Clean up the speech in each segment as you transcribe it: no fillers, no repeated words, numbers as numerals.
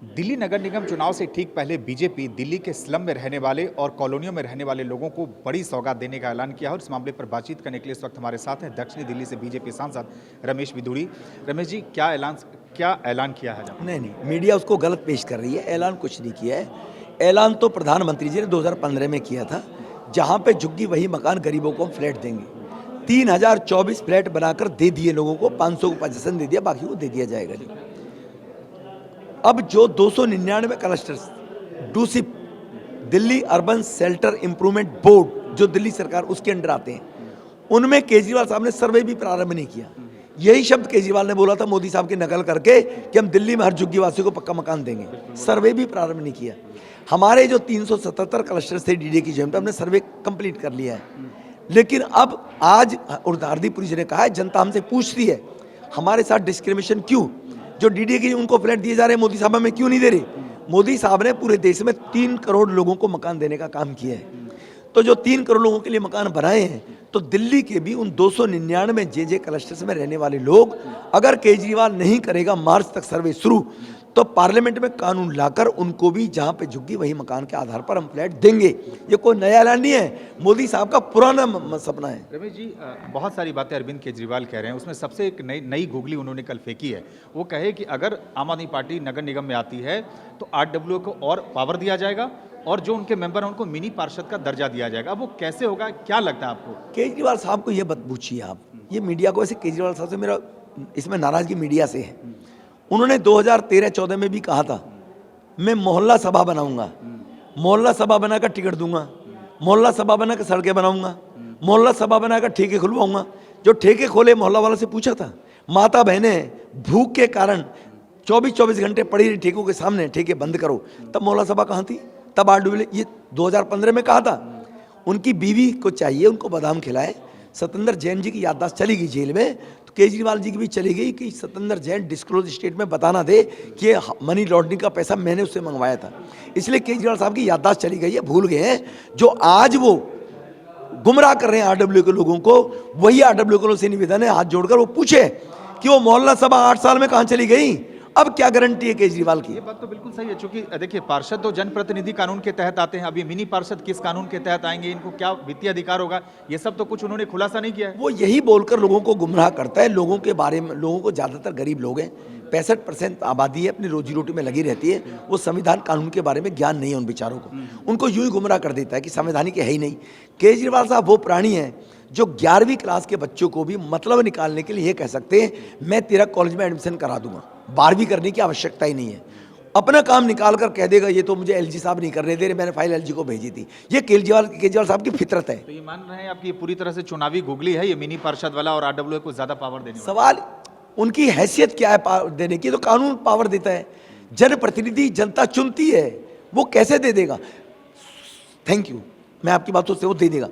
दिल्ली नगर निगम चुनाव से ठीक पहले बीजेपी दिल्ली के स्लम में रहने वाले और कॉलोनियों में रहने वाले लोगों को बड़ी सौगात देने का ऐलान किया है और इस मामले पर बातचीत करने के लिए इस वक्त हमारे साथ हैं दक्षिणी दिल्ली से बीजेपी सांसद रमेश बिधूड़ी। रमेश जी, क्या ऐलान किया है? नहीं नहीं, मीडिया उसको गलत पेश कर रही है। ऐलान कुछ नहीं किया है। ऐलान तो प्रधानमंत्री जी ने 2015 में किया था, जहां पे झुग्गी वही मकान गरीबों को हम फ्लैट देंगे। 3024 फ्लैट बनाकर दे दिए लोगों को, 500 को पजेशन दे दिया, बाकी को दे दिया जाएगा जी। अब जो 299 clusters DUSIB Delhi urban shelter improvement board जो दिल्ली सरकार उसके अंडर आते हैं, उनमें केजरीवाल साहब ने सर्वे भी प्रारंभ नहीं किया। यही शब्द केजरीवाल ने बोला था मोदी साहब की नकल करके कि हम दिल्ली में हर झुग्गी वासियों को पक्का मकान देंगे। सर्वे भी प्रारंभ नहीं किया। हमारे जो 377 क्लस्टर्स थे डीडीए की जेम पे, हमने सर्वे कंप्लीट कर लिया है। लेकिन अब आज हरदीपुरी जी ने कहा है, जनता हमसे पूछती है हमारे साथ डिस्क्रिमिनेशन क्यों, जो डीडीए की उनको फ्लैट दिए जा रहे हैं, मोदी साहब हमें क्यों नहीं दे रहे। मोदी साहब ने पूरे देश में 3 करोड़ लोगों को मकान देने का काम किया है। तो जो 3 करोड़ लोगों के लिए मकान बनाए हैं, तो दिल्ली के भी उन 299 जे क्लस्टर्स में रहने वाले लोग, अगर केजरीवाल नहीं करेगा मार्च तक सर्वे शुरू, तो पार्लियामेंट में कानून लाकर उनको भी जहां पे झुग्गी वही मकान के आधार पर हम फ्लैट देंगे। ये कोई नया ऐलान नहीं है, मोदी साहब का पुराना सपना है। रमेश जी, बहुत सारी बातें अरविंद केजरीवाल कह रहे हैं, उसमें सबसे एक नई गुगली उन्होंने कल फेंकी है। वो कहे कि अगर आम आदमी पार्टी नगर निगम में आती है तो आरडब्ल्यू को और पावर दिया जाएगा और जो उनके मेंबर हैं उनको मिनी पार्षद का दर्जा दिया जाएगा। अब वो कैसे होगा, क्या लगता है आपको? केजरीवाल साहब को ये बात पूछिए आप। ये मीडिया को, ऐसे केजरीवाल साहब से मेरा इसमें नाराजगी मीडिया से है। उन्होंने 2013-14 में भी कहा था मैं मोहल्ला सभा बनाऊंगा, मोहल्ला सभा बनाकर टिकट दूंगा, मोहल्ला सभा बनाकर सड़कें बनाऊंगा, मोहल्ला सभा बनाकर ठेके खुलवाऊंगा। जो ठेके खोले मोहल्ला वालों से पूछा था, माता बहनें भूख के कारण 24-24 घंटे पड़ी रही ठेकों के सामने, ठेके बंद करो। तब मोहल्ला सभा कहाँ थी? तब आरडब्ल्यू ये 2015 में कहा था। उनकी बीवी को चाहिए उनको बादाम खिलाए। सत्येंद्र जैन जी की याददाश्त चली गई जेल में, तो केजरीवाल जी की भी चली गई कि सत्येंद्र जैन डिस्क्लोज स्टेट में बताना दे कि ये मनी लॉन्ड्रिंग का पैसा मैंने उससे मंगवाया था। इसलिए केजरीवाल साहब की याददाश्त चली गई है, भूल गए हैं। जो आज वो गुमराह कर रहे हैं आरडब्ल्यू के लोगों को, वही आरडब्ल्यू के से निवेदन है हाथ जोड़कर वो पूछे कि वो मोहल्ला सभा 8 साल में कहाँ चली गई। अब क्या गारंटी है केजरीवाल की? ये बात तो बिल्कुल सही है, क्योंकि देखिए पार्षद तो जनप्रतिनिधि कानून के तहत आते हैं। अब ये मिनी पार्षद किस कानून के तहत आएंगे, इनको क्या वित्तीय अधिकार होगा, ये सब तो कुछ उन्होंने खुलासा नहीं किया है। वो यही बोलकर लोगों को गुमराह करता है। लोगों के बारे में, लोगों को ज़्यादातर गरीब लोग हैं, 65% आबादी है, अपनी रोजी रोटी में लगी रहती है। वो संविधान कानून के बारे में ज्ञान नहीं है उन बेचारों को, उनको यूं ही गुमराह कर देता है कि संवैधानिक है ही नहीं। केजरीवाल साहब वो प्राणी हैं जो 11वीं क्लास के बच्चों को भी मतलब निकालने के लिए ये कह सकते हैं मैं तेरा कॉलेज में एडमिशन करा दूंगा, 12वीं करने की आवश्यकता ही नहीं है। अपना काम निकाल कर कह देगा ये तो मुझे एलजी साहब नहीं करने दे रहे, मैंने फाइल एलजी को भेजी थी। ये केजरीवाल साहब की फितरत है। तो ये मान रहे हैं आपकी पूरी तरह से चुनावी गुगली है ये मिनी पार्षद वाला और आरडब्ल्यू को ज्यादा पावर देने वाला। सवाल उनकी हैसियत क्या है पावर देने की? तो कानून पावर देता है। जनप्रतिनिधि जनता चुनती है, वो कैसे दे देगा? थैंक यू, मैं आपकी बातों से वो दे देगा।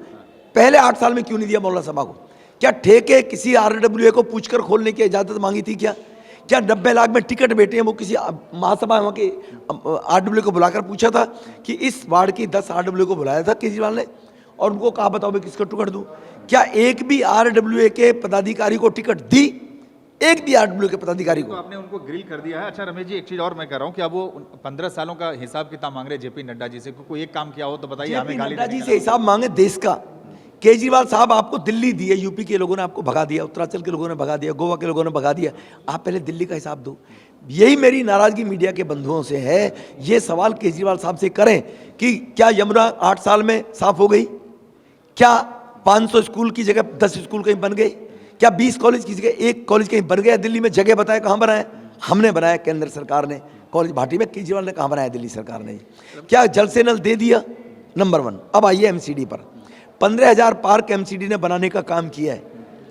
पहले 8 साल में क्यों नहीं दिया मोहल्ला सभा को? क्या ठेके किसी आरडब्ल्यू को पूछकर खोलने की इजाजत मांगी थी? क्या 90 लाख में टिकट बेटे हैं वो किसी महासभा वहाँ के आरडब्ल्यू को बुलाकर पूछा था कि इस वार्ड की 10 आरडब्ल्यू को बुलाया था केजरीवाल ने और उनको कहा बताओ मैं किसको टिकट दूं? क्या एक भी आरडब्ल्यू के पदाधिकारी को टिकट दी? एक भी आरडब्ल्यू के पदाधिकारी को? तो आपने उनको ग्रिल कर दिया है। अच्छा रमेश जी, एक चीज और मैं कह रहा हूँ कि अब वो 15 सालों का हिसाब किताब मांग रहे जेपी नड्डा जी से, कोई एक काम किया हो तो बताइए हमें। गाली नड्डा जी से हिसाब मांगे देश का। केजरीवाल साहब आपको दिल्ली दी है, यूपी के लोगों ने आपको भगा दिया, उत्तरांचल के लोगों ने भगा दिया, गोवा के लोगों ने भगा दिया। आप पहले दिल्ली का हिसाब दो। यही मेरी नाराजगी मीडिया के बंधुओं से है। ये सवाल केजरीवाल साहब से करें कि क्या यमुना 8 साल में साफ हो गई? क्या 500 स्कूल की जगह 10 स्कूल कहीं बन गए? क्या 20 कॉलेज की जगह 1 कॉलेज कहीं बन गया? दिल्ली में जगह बताए कहाँ बनाए? हमने बनाया, केंद्र सरकार ने। कॉलेज भाटी में केजरीवाल ने कहाँ बनाया? दिल्ली सरकार ने। क्या जल से नल दे दिया? नंबर 1। अब आइए एमसीडी पर। 15,000 पार्क एमसीडी ने बनाने का काम किया है।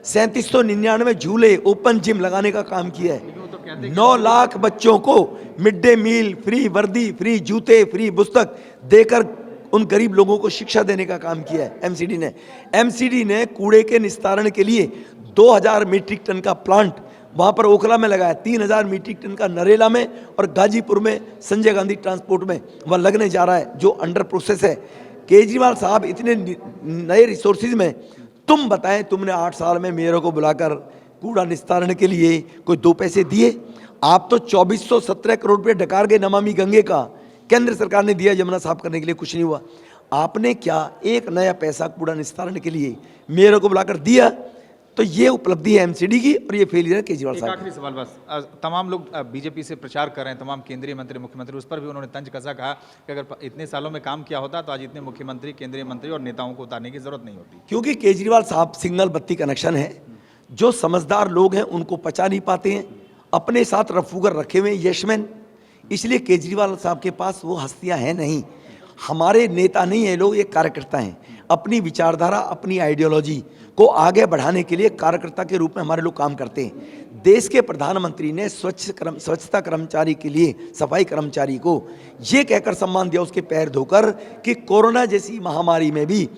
3799 झूले, ओपन जिम लगाने का काम किया है। 9 लाख बच्चों को मिड डे मील, फ्री वर्दी, फ्री जूते, फ्री पुस्तक देकर उन गरीब लोगों को शिक्षा देने का काम किया है एमसीडी ने। एमसीडी ने कूड़े के निस्तारण के लिए 2000 मीट्रिक टन का प्लांट वहाँ पर ओखला में लगाया, 3000 मीट्रिक टन का नरेला में और गाजीपुर में संजय गांधी ट्रांसपोर्ट में वह लगने जा रहा है, जो अंडर प्रोसेस है। केजरीवाल साहब इतने नए रिसोर्सेज में, तुम बताएं तुमने 8 साल में मेयरों को बुलाकर कूड़ा निस्तारण के लिए कोई 2 पैसे दिए? आप तो 2417 करोड़ रुपये डकार गए नमामि गंगे का, केंद्र सरकार ने दिया यमुना साफ करने के लिए, कुछ नहीं हुआ। आपने क्या एक नया पैसा कूड़ा निस्तारण के लिए मेयरों को बुलाकर दिया? तो ये उपलब्धि है एमसीडी की और ये फेलियर है केजरीवाल एक साहब। आखिरी सवाल बस, तमाम लोग बीजेपी से प्रचार कर रहे हैं, तमाम केंद्रीय मंत्री, मुख्यमंत्री, उस पर भी उन्होंने तंज कसा, कहा कि अगर इतने सालों में काम किया होता तो आज इतने मुख्यमंत्री, केंद्रीय मंत्री और नेताओं को उतारने की जरूरत नहीं होती। क्योंकि केजरीवाल साहब सिग्नल बत्ती कनेक्शन है, जो समझदार लोग हैं उनको पचा नहीं पाते हैं, अपने साथ रफूगर रखे हुए यशमैन, इसलिए केजरीवाल साहब के पास वो हस्तियां हैं नहीं। हमारे नेता नहीं है लोग, ये कार्यकर्ता हैं। अपनी विचारधारा, अपनी आइडियोलॉजी को आगे बढ़ाने के लिए कार्यकर्ता के रूप में हमारे लोग काम करते हैं। देश के प्रधानमंत्री ने स्वच्छता कर्मचारी के लिए, सफाई कर्मचारी को ये कहकर सम्मान दिया उसके पैर धोकर कि कोरोना जैसी महामारी में भी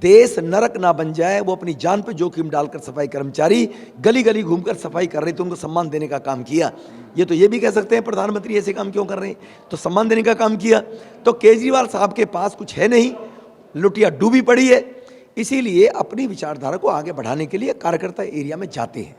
देश नरक ना बन जाए, वो अपनी जान पर जोखिम डालकर सफाई कर्मचारी गली गली घूमकर सफाई कर रहे थे, उनको सम्मान देने का काम किया। ये तो ये भी कह सकते हैं प्रधानमंत्री ऐसे काम क्यों कर रहे हैं, तो सम्मान देने का काम किया। तो केजरीवाल साहब के पास कुछ है नहीं, लुटिया डूबी पड़ी है, इसीलिए अपनी विचारधारा को आगे बढ़ाने के लिए कार्यकर्ता एरिया में जाते हैं।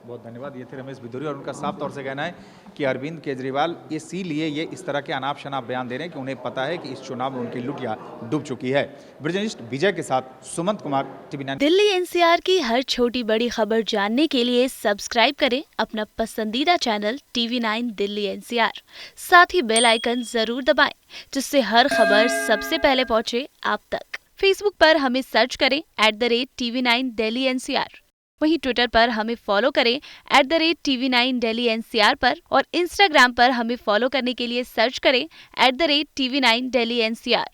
बहुत धन्यवाद। ये थे रमेश बिधूरी और उनका साफ तौर से कहना है कि अरविंद केजरीवाल इसीलिए ये इस तरह के अनाप शनाप बयान दे रहे हैं कि उन्हें पता है कि इस चुनाव में उनकी लुटिया डूब चुकी है। ब्रिजनिस्ट विजय के साथ सुमंत कुमार, TV9। दिल्ली एनसीआर की हर छोटी बड़ी खबर जानने के लिए सब्सक्राइब करें अपना पसंदीदा चैनल TV9 दिल्ली एनसीआर। साथ ही बेल आइकन जरूर दबाएं, जिससे हर खबर सबसे पहले पहुंचे आप तक। फेसबुक पर हमें सर्च करें @TV9 दिल्ली एनसीआर। वहीं ट्विटर पर हमें फॉलो करें @TV9 दिल्ली एनसीआर पर, और इंस्टाग्राम पर हमें फॉलो करने के लिए सर्च करें @TV9 दिल्ली एनसीआर।